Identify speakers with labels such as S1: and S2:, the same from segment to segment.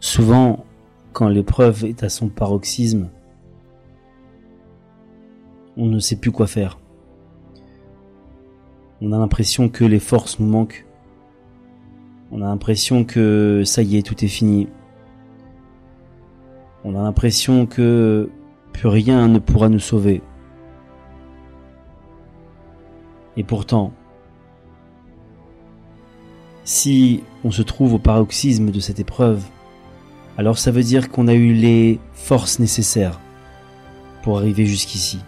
S1: Souvent, quand l'épreuve est à son paroxysme, on ne sait plus quoi faire. On a l'impression que les forces nous manquent. On a l'impression que ça y est, tout est fini. On a l'impression que plus rien ne pourra nous sauver. Et pourtant, si on se trouve au paroxysme de cette épreuve, alors ça veut dire qu'on a eu les forces nécessaires pour arriver jusqu'ici.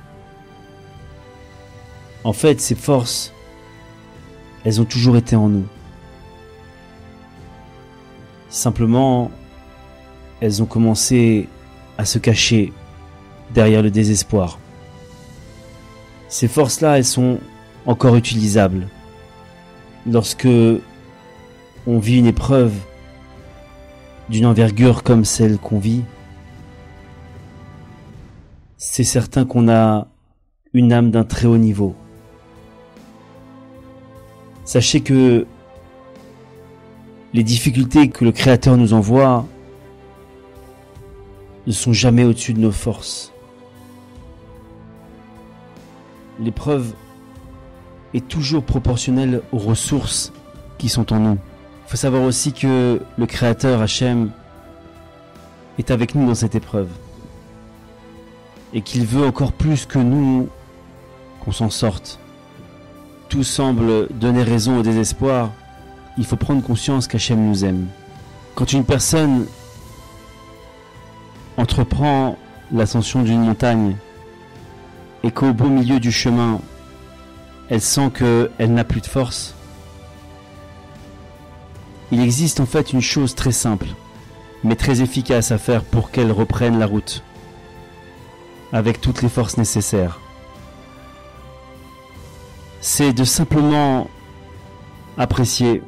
S1: En fait, ces forces, elles ont toujours été en nous. Simplement, elles ont commencé à se cacher derrière le désespoir. Ces forces-là, elles sont encore utilisables. Lorsque on vit une épreuve d'une envergure comme celle qu'on vit, c'est certain qu'on a une âme d'un très haut niveau. Sachez que les difficultés que le Créateur nous envoie ne sont jamais au-dessus de nos forces. L'épreuve est toujours proportionnelle aux ressources qui sont en nous. Il faut savoir aussi que le Créateur Hachem est avec nous dans cette épreuve et qu'il veut encore plus que nous qu'on s'en sorte. Tout semble donner raison au désespoir. Il faut prendre conscience qu'Hachem nous aime. Quand une personne entreprend l'ascension d'une montagne et qu'au beau milieu du chemin, elle sent qu'elle n'a plus de force, il existe en fait une chose très simple, mais très efficace à faire pour qu'elle reprenne la route, avec toutes les forces nécessaires. C'est de simplement apprécier,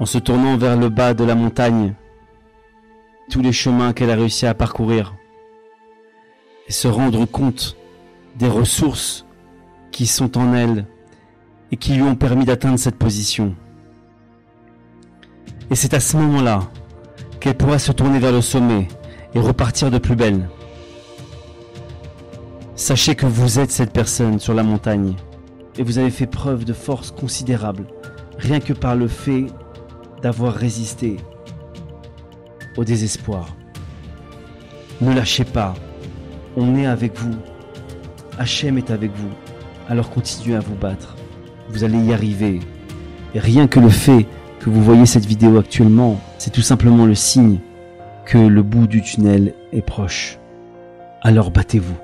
S1: en se tournant vers le bas de la montagne, tous les chemins qu'elle a réussi à parcourir, et se rendre compte des ressources qui sont en elle et qui lui ont permis d'atteindre cette position. Et c'est à ce moment-là qu'elle pourra se tourner vers le sommet et repartir de plus belle. Sachez que vous êtes cette personne sur la montagne et vous avez fait preuve de force considérable, rien que par le fait d'avoir résisté au désespoir. Ne lâchez pas, on est avec vous, Hachem est avec vous, alors continuez à vous battre, vous allez y arriver. Et rien que le fait que vous voyez cette vidéo actuellement, c'est tout simplement le signe que le bout du tunnel est proche. Alors battez-vous.